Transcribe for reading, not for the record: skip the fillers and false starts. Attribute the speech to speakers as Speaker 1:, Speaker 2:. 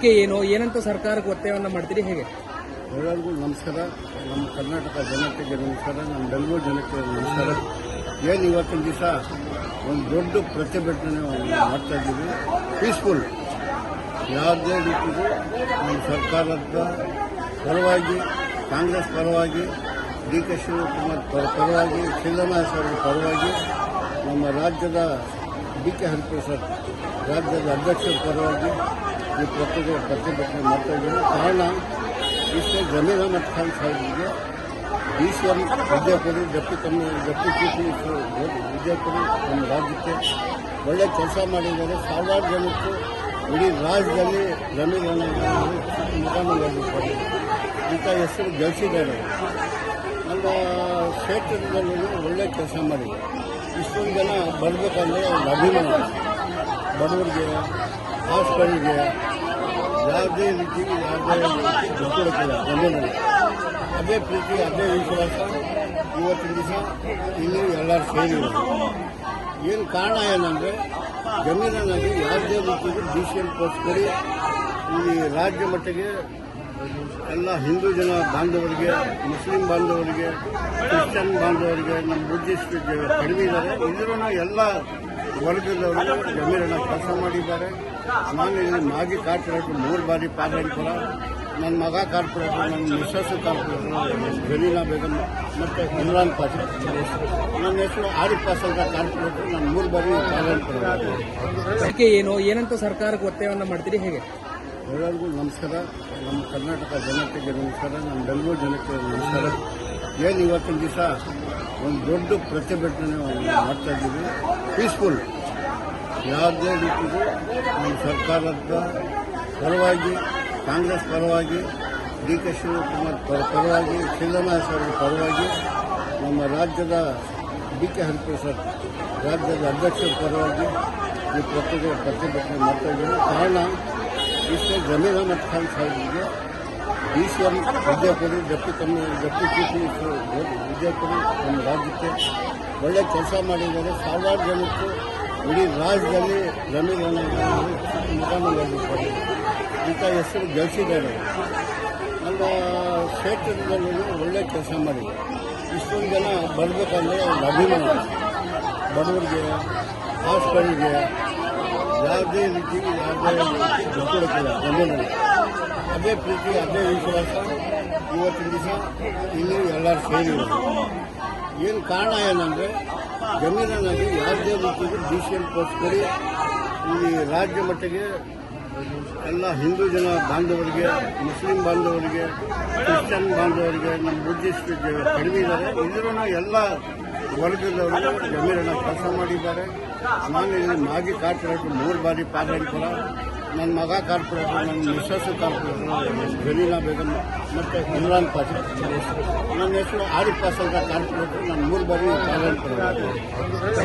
Speaker 1: ಬೇಡಿಕೆ ಏನು ಏನಂತ ಸರ್ಕಾರಕ್ಕೆ ಒತ್ತಾಯವನ್ನು ಮಾಡ್ತೀರಿ ಹೇಗೆ?
Speaker 2: ಎಲ್ಲರಿಗೂ ನಮಸ್ಕಾರ. ನಮ್ಮ ಕರ್ನಾಟಕ ಜನತೆಗೆ ನಮಸ್ಕಾರ, ನಮ್ಮ ಬೆಂಗಳೂರು ಜನತೆಗೆ ನಮಸ್ಕಾರ. ಏನು ಇವತ್ತಿನ ದಿವಸ ಒಂದು ದೊಡ್ಡ ಪ್ರತಿಭಟನೆ ಮಾಡ್ತಾ ಇದ್ದೀವಿ. ಪೀಸ್ಫುಲ್, ಯಾವುದೇ ರೀತಿಗೂ ನಮ್ಮ ಸರ್ಕಾರದ ಪರವಾಗಿ, ಕಾಂಗ್ರೆಸ್ ಪರವಾಗಿ, ಡಿ ಕೆ ಶಿವಕುಮಾರ್ ಪರವಾಗಿ, ಸಿದ್ದರಾಮಯ್ಯ ಸಾಹೇಬರ ಪರವಾಗಿ, ನಮ್ಮ ರಾಜ್ಯದ ಡಿ ಕೆ ಹರಿಪ್ರಸಾದ್ ರಾಜ್ಯದ ಅಧ್ಯಕ್ಷರ ಪರವಾಗಿ ಈ ಪ್ರತಿಭಟನೆ ಮಾಡ್ತಾ ಇದ್ದೀವಿ. ಕಾರಣ ಇಷ್ಟು ಜಮೀರ್ ಅಹಮದ್ ಖಾನ್ ಸಾಹೇಬರಿಗೆ DCM ಹುದ್ದೆ ಕೊಡಿ, ಡೆಪ್ಟಿ ಚೀಫ್ ಮಿನಿಸ್ಟರ್ ಹುದ್ದೆ ಕೊಡಿ. ನಮ್ಮ ರಾಜ್ಯಕ್ಕೆ ಒಳ್ಳೆ ಕೆಲಸ ಮಾಡಿದ್ದಾರೆ. ಸಾವಿರಾರು ಜನಕ್ಕೂ ಇಡೀ ರಾಜ್ಯದಲ್ಲಿ ಜಮೀರ್ ಅಹಮದ್ ಮುಖಾಮುಖಿಯಾಗಿದ್ದಾರೆ. ಇಂಥ ಹೆಸರು ಗಳಿಸಿದ್ದಾರೆ. ನಮ್ಮ ಕ್ಷೇತ್ರದಲ್ಲಿ ಒಳ್ಳೆ ಕೆಲಸ ಮಾಡಿದ್ದಾರೆ. ಇಷ್ಟೊಂದು ಜನ ಬರಬೇಕಂದ್ರೆ ಒಂದು ಅಭಿಮಾನ. ಬಡವರಿಗೆ, ಹಾಸ್ಪಿಟಲ್ಗೆ ಯಾವುದೇ ರೀತಿ ದುಡ್ಡು ಕೊಡಕ್ಕಿಲ್ಲ ಜಮೀನಲ್ಲಿ. ಅದೇ ಪ್ರೀತಿ, ಅದೇ ವಿಶ್ವಾಸ ಇವತ್ತಿನ ದಿವಸ ಇಲ್ಲಿ ಎಲ್ಲರೂ ಸೇರಿದ್ದಾರೆ. ಏನು ಕಾರಣ ಏನಂದರೆ, ಜಮೀನಿನಲ್ಲಿ ಯಾವುದೇ ರೀತಿಗೂ DCM ಪೋಸ್ಟ್ ಕೊಡಿ. ಈ ರಾಜ್ಯ ಮಟ್ಟಿಗೆ ಎಲ್ಲ ಹಿಂದೂ ಜನ ಬಾಂಧವರಿಗೆ, ಮುಸ್ಲಿಂ ಬಾಂಧವರಿಗೆ, ಕ್ರಿಶ್ಚಿಯನ್ ಬಾಂಧವರಿಗೆ, ನಮ್ಮ ಬುದ್ಧಿಸ್ಟ್ ಕಡಿಮೆ ಇದ್ದಾರೆ. ಇದರೂ ಎಲ್ಲ ವರ್ಗದವರು ಜಮೀರನ್ನ ಕೆಲಸ ಮಾಡಿದ್ದಾರೆ. ನಾನು ಇಲ್ಲಿ ಮಾಜಿ ಕಾರ್ಪೊರೇಟರ್ 3 ಬಾರಿ ಪಾರ್ಲಿಮೆಂಟ್, ನನ್ನ ಮಗ ಕಾರ್ಪೊರೇಟರ್, ನನ್ನ ಮಿಸಸ್ ಕಾರ್ಪೊರೇಟರ್ ಜಲೀಲಾ ಬೇಗಂ ಮತ್ತು ಇಮ್ರಾನ್ ಪಾಷಾ. ನನ್ನ ಹೆಸರು ಆರಿಫ್ ಪಾಷಾ ಕಾರ್ಪೊರೇಟರ್. ನಾನು 3 ಬಾರಿ ಪಾರ್ಲಿಮೆಂಟ್.
Speaker 1: ಬೇಡಿಕೆ ಏನು ಏನಂತ ಸರ್ಕಾರಕ್ಕೆ ಒತ್ತಾಯವನ್ನು ಮಾಡ್ತೀರಿ ಹೇಗೆ?
Speaker 2: ಎಲ್ಲರಿಗೂ ನಮಸ್ಕಾರ. ನಮ್ಮ ಕರ್ನಾಟಕ ಜನತೆಗೆ ನಮಸ್ಕಾರ, ನಮ್ಮ ಬೆಂಗಳೂರು ಜನತೆಗೆ ನಮಸ್ಕಾರ. ಏನು ಇವತ್ತಿನ ದಿವಸ ಒಂದು ದೊಡ್ಡ ಪ್ರತಿಭಟನೆ ಮಾಡ್ತಾ ಇದ್ದೀವಿ. ಪೀಸ್ಫುಲ್, ಯಾವುದೇ ರೀತಿಗೂ ನಮ್ಮ ಸರ್ಕಾರದ ಪರವಾಗಿ, ಕಾಂಗ್ರೆಸ್ ಪರವಾಗಿ, ಡಿ ಕೆ ಶಿವಕುಮಾರ್ ಪರವಾಗಿ, ಸಿದ್ದರಾಮಯ್ಯ ಸಾಹೇಬರ ಪರವಾಗಿ, ನಮ್ಮ ರಾಜ್ಯದ ಡಿ ಕೆ ಹರಿಪ್ರಸಾದ್ ರಾಜ್ಯದ ಅಧ್ಯಕ್ಷರ ಪರವಾಗಿ ಈ ಪ್ರತಿಭಟನೆ ಮಾಡ್ತಾ ಇದ್ದೀವಿ. ಕಾರಣ ಇಷ್ಟು ಜಮೀರ್ ಅಹಮದ್ ಖಾನ್ ಸಾಹೇಬರಿಗೆ DCM ಹುದ್ದೆ ಕೊಡಿ, ಡೆಪ್ಟಿ ಚೀಫ್ ಮಿನಿಸ್ಟರ್ ಹುದ್ದೆ ಕೊಡಿ. ನಮ್ಮ ರಾಜ್ಯಕ್ಕೆ ಒಳ್ಳೆ ಕೆಲಸ ಮಾಡಿದ್ದಾರೆ. ಸಾವಿರಾರು ಜನಕ್ಕೂ ಇಡೀ ರಾಜ್ಯದಲ್ಲಿ ಜಮೀರ್ ಅಹಮದ್ ಮುಖಾಮುಖಿಯಾಗಿದ್ದಾರೆ. ಇಂಥ ಹೆಸರು ಗಳಿಸಿದ್ದಾರೆ. ನಮ್ಮ ಕ್ಷೇತ್ರದಲ್ಲಿ ಒಳ್ಳೆ ಕೆಲಸ ಮಾಡಿದ್ದಾರೆ. ಇಷ್ಟೊಂದು ಜನ ಬರಬೇಕಂದ್ರೆ ಒಂದು ಅಭಿಮಾನ. ಬಡವರಿಗೆ, ಹಾಸ್ಪಿಟಲ್ಗೆ ಯಾವುದೇ ರೀತಿ ದುಡ್ಡು ಕೊಡಕ್ಕಿಲ್ಲ ಜಮೀನಲ್ಲಿ. ಅದೇ ಪ್ರೀತಿ, ಅದೇ ವಿಶ್ವಾಸ ಇವತ್ತಿನ ದಿವಸ ಇಲ್ಲಿ ಎಲ್ಲರೂ ಸೇರಿದ್ದಾರೆ. ಏನು ಕಾರಣ ಏನಂದರೆ, ಜಮೀನಿನಲ್ಲಿ ಯಾವುದೇ ರೀತಿಗೂ DCM ಪೋಸ್ಟ್ ಕೊಡಿ. ಈ ರಾಜ್ಯ ಮಟ್ಟಿಗೆ ಎಲ್ಲ ಹಿಂದೂ ಜನ ಬಾಂಧವರಿಗೆ, ಮುಸ್ಲಿಂ ಬಾಂಧವರಿಗೆ, ಕ್ರಿಶ್ಚಿಯನ್ ಬಾಂಧವರಿಗೆ, ನಮ್ಮ ಬುದ್ಧಿಸ್ಟ್ ಕಡಿಮೆ ಇದ್ದಾರೆ. ಇದರೂ ಎಲ್ಲ ವರ್ಗದವರು ಜಮೀರನ್ನ ಕೆಲಸ ಮಾಡಿದ್ದಾರೆ. ನಾನು ಇಲ್ಲಿ ಮಾಜಿ ಕಾರ್ಪೊರೇಟರ್ 3 ಬಾರಿ ಪಾರ್ಲಿಮೆಂಟ್, ನನ್ನ ಮಗ ಕಾರ್ಪೊರೇಟರ್, ನನ್ನ ಮಿಸಸ್ ಕಾರ್ಪೊರೇಟರ್ ಜಲೀಲಾ ಬೇಗಂ ಮತ್ತು ಇಮ್ರಾನ್ ಪಾಷಾ. ನನ್ನ ಹೆಸರು ಆರಿಫ್ ಪಾಷಾ ಕಾರ್ಪೊರೇಟರ್. ನಾನು 3 ಬಾರಿ ಪಾರ್ಲಿಮೆಂಟ್.